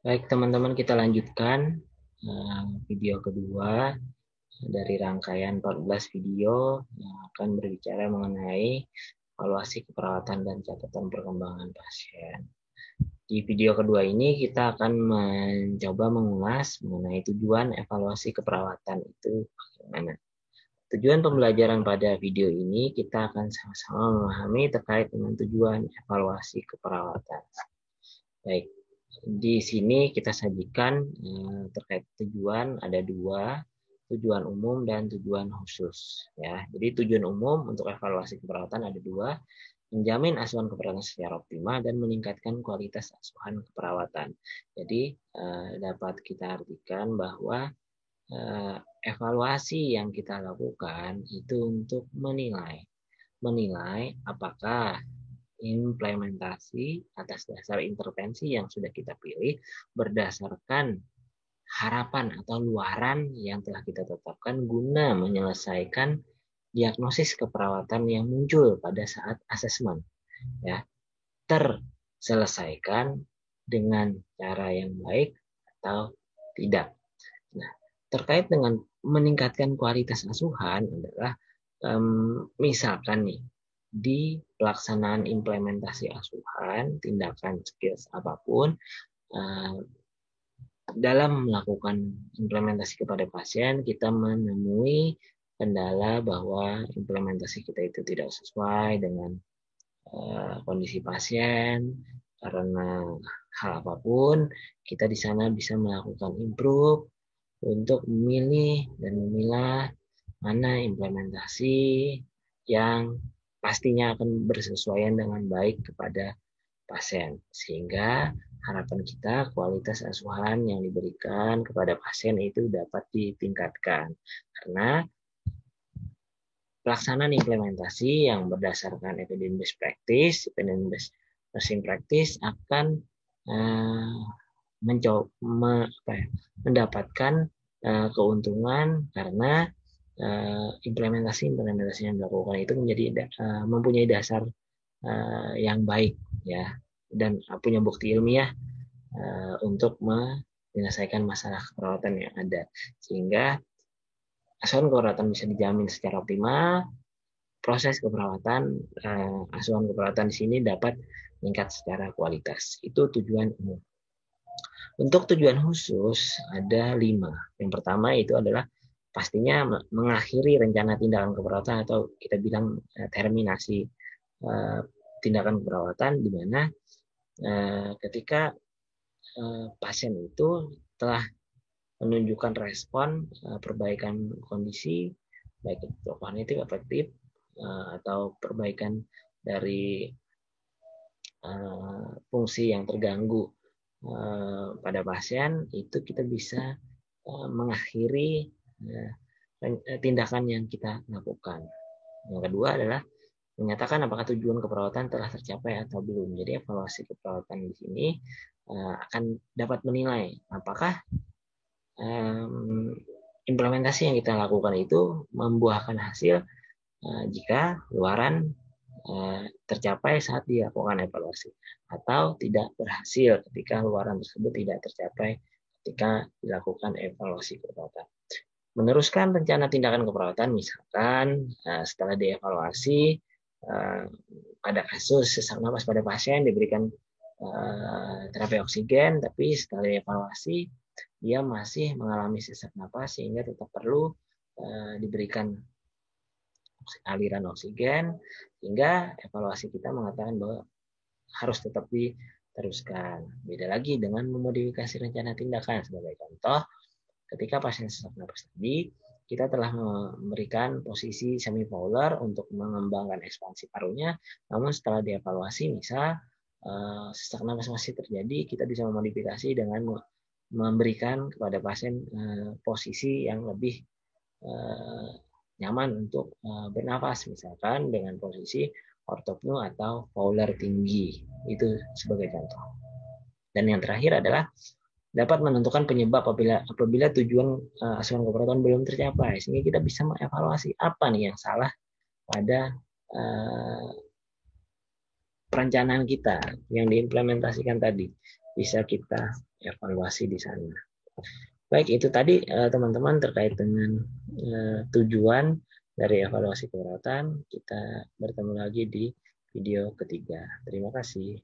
Baik, teman-teman, kita lanjutkan video kedua dari rangkaian 14 video yang akan berbicara mengenai evaluasi keperawatan dan catatan perkembangan pasien. Di video kedua ini kita akan mencoba mengulas mengenai tujuan evaluasi keperawatan itu bagaimana. Tujuan pembelajaran pada video ini kita akan sama-sama memahami terkait dengan tujuan evaluasi keperawatan. Baik, di sini kita sajikan terkait tujuan ada dua, tujuan umum dan tujuan khusus. Ya, jadi tujuan umum untuk evaluasi keperawatan ada dua, menjamin asuhan keperawatan secara optimal dan meningkatkan kualitas asuhan keperawatan. Jadi dapat kita artikan bahwa evaluasi yang kita lakukan itu untuk menilai apakah implementasi atas dasar intervensi yang sudah kita pilih berdasarkan harapan atau luaran yang telah kita tetapkan guna menyelesaikan diagnosis keperawatan yang muncul pada saat asesmen, ya, terselesaikan dengan cara yang baik atau tidak. Nah, terkait dengan meningkatkan kualitas asuhan adalah misalkan nih di pelaksanaan implementasi asuhan, tindakan skills apapun, dalam melakukan implementasi kepada pasien, kita menemui kendala bahwa implementasi kita itu tidak sesuai dengan kondisi pasien, karena hal apapun, kita di sana bisa melakukan improve untuk memilih dan memilah mana implementasi yang pastinya akan bersesuaian dengan baik kepada pasien. Sehingga harapan kita kualitas asuhan yang diberikan kepada pasien itu dapat ditingkatkan. Karena pelaksanaan implementasi yang berdasarkan evidence based practice, evidence based nursing practice akan mendapatkan keuntungan karena implementasi yang dilakukan itu mempunyai dasar yang baik, ya, dan punya bukti ilmiah untuk menyelesaikan masalah keperawatan yang ada, sehingga asuhan keperawatan bisa dijamin secara optimal. Proses keperawatan, asuhan keperawatan di sini dapat meningkat secara kualitas. Itu tujuan umum. Untuk tujuan khusus ada 5. Yang pertama itu adalah pastinya mengakhiri rencana tindakan keperawatan atau kita bilang terminasi tindakan keperawatan, di mana ketika pasien itu telah menunjukkan respon perbaikan kondisi baik itu kognitif, afektif, atau perbaikan dari fungsi yang terganggu pada pasien, itu kita bisa mengakhiri tindakan yang kita lakukan. Yang kedua adalah menyatakan apakah tujuan keperawatan telah tercapai atau belum. Jadi evaluasi keperawatan di sini akan dapat menilai apakah implementasi yang kita lakukan itu membuahkan hasil jika luaran tercapai saat dilakukan evaluasi, atau tidak berhasil ketika luaran tersebut tidak tercapai ketika dilakukan evaluasi keperawatan. Meneruskan rencana tindakan keperawatan, misalkan setelah dievaluasi pada kasus sesak napas pada pasien diberikan terapi oksigen, tapi setelah dievaluasi dia masih mengalami sesak napas sehingga tetap perlu diberikan aliran oksigen, hingga evaluasi kita mengatakan bahwa harus tetap diteruskan. Beda lagi dengan memodifikasi rencana tindakan. Sebagai contoh, ketika pasien sesak napas tadi, kita telah memberikan posisi semi-fowler untuk mengembangkan ekspansi parunya, namun setelah dievaluasi, misal sesak napas masih terjadi, kita bisa memodifikasi dengan memberikan kepada pasien posisi yang lebih nyaman untuk bernafas, misalkan dengan posisi ortopnu atau Fowler tinggi. Itu sebagai contoh. Dan yang terakhir adalah dapat menentukan penyebab apabila tujuan asuhan keperawatan belum tercapai, sehingga kita bisa mengevaluasi apa nih yang salah pada perencanaan kita yang diimplementasikan tadi. bisa kita evaluasi di sana. Baik, itu tadi teman-teman terkait dengan tujuan dari evaluasi keperawatan. Kita bertemu lagi di video ketiga. Terima kasih.